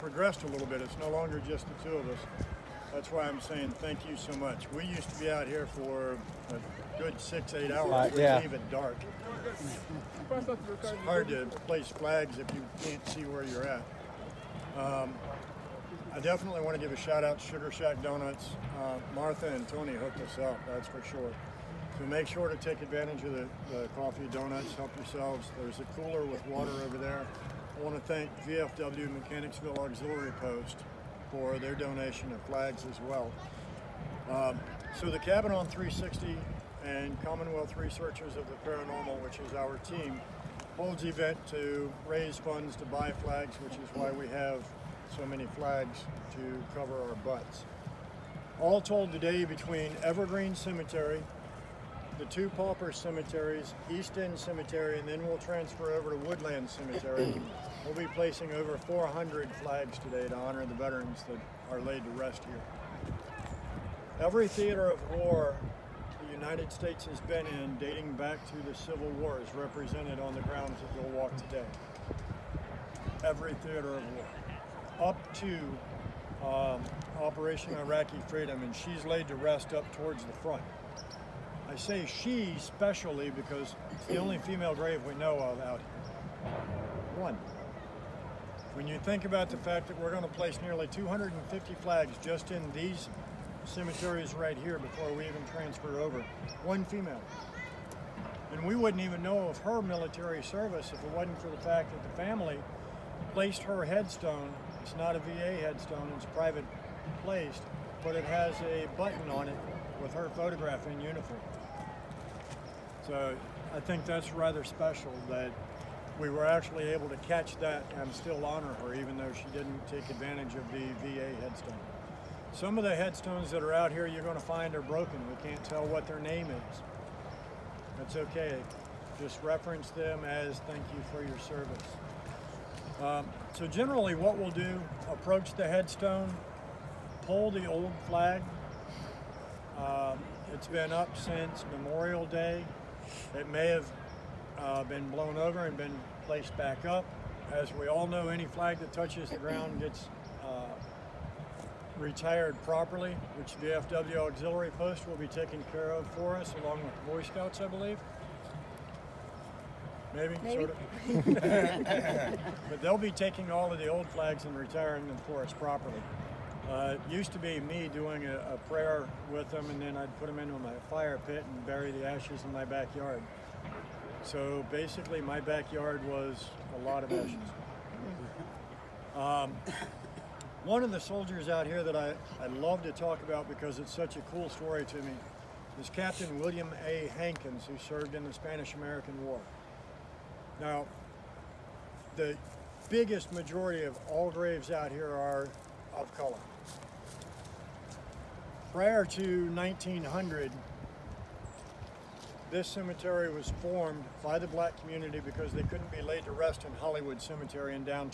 progressed a little bit. It's no longer just the two of us. That's why I'm saying thank you so much. We used to be out here for a good 6-8 hours. Yeah. It's even dark. It's hard to place flags if you can't see where you're at. I definitely want to give a shout out to Sugar Shack Donuts. Martha and Tony hooked us up, that's for sure. So make sure to take advantage of the coffee donuts, help yourselves. There's a cooler with water over there. I want to thank VFW Mechanicsville Auxiliary Post for their donation of flags as well. So the Cabin on 360 and Commonwealth Researchers of the Paranormal, which is our team, holds the event to raise funds to buy flags, which is why we have so many flags to cover our butts. All told today, between Evergreen Cemetery, the two pauper cemeteries, East End Cemetery, and then we'll transfer over to Woodland Cemetery, we'll be placing over 400 flags today to honor the veterans that are laid to rest here. Every theater of war the United States has been in, dating back to the Civil War, is represented on the grounds that you'll walk today. Every theater of war. Up to Operation Iraqi Freedom, and she's laid to rest up towards the front. I say she specially because it's the only female grave we know of out here. One. When you think about the fact that we're going to place nearly 250 flags just in these cemeteries right here before we even transfer over, one female. And we wouldn't even know of her military service if it wasn't for the fact that the family placed her headstone. It's not a VA headstone, it's private placed, but it has a button on it with her photograph in uniform. So I think that's rather special that we were actually able to catch that and still honor her, even though she didn't take advantage of the VA headstone. Some of the headstones that are out here you're going to find are broken. We can't tell what their name is. That's okay. Just reference them as thank you for your service. So generally what we'll do, approach the headstone, pull the old flag. It's been up since Memorial Day. It may have been blown over and been placed back up. As we all know, any flag that touches the ground gets retired properly, which the VFW Auxiliary Post will be taking care of for us, along with the Boy Scouts, I believe. Maybe. Sort of. But they'll be taking all of the old flags and retiring them for us properly. It used to be me doing a prayer with them, and then I'd put them into my fire pit and bury the ashes in my backyard. So basically my backyard was a lot of ashes. One of the soldiers out here that I love to talk about because it's such a cool story to me is Captain William A. Hankins, who served in the Spanish-American War. Now, the biggest majority of all graves out here are of color. Prior to 1900, this cemetery was formed by the black community because they couldn't be laid to rest in Hollywood Cemetery in downtown.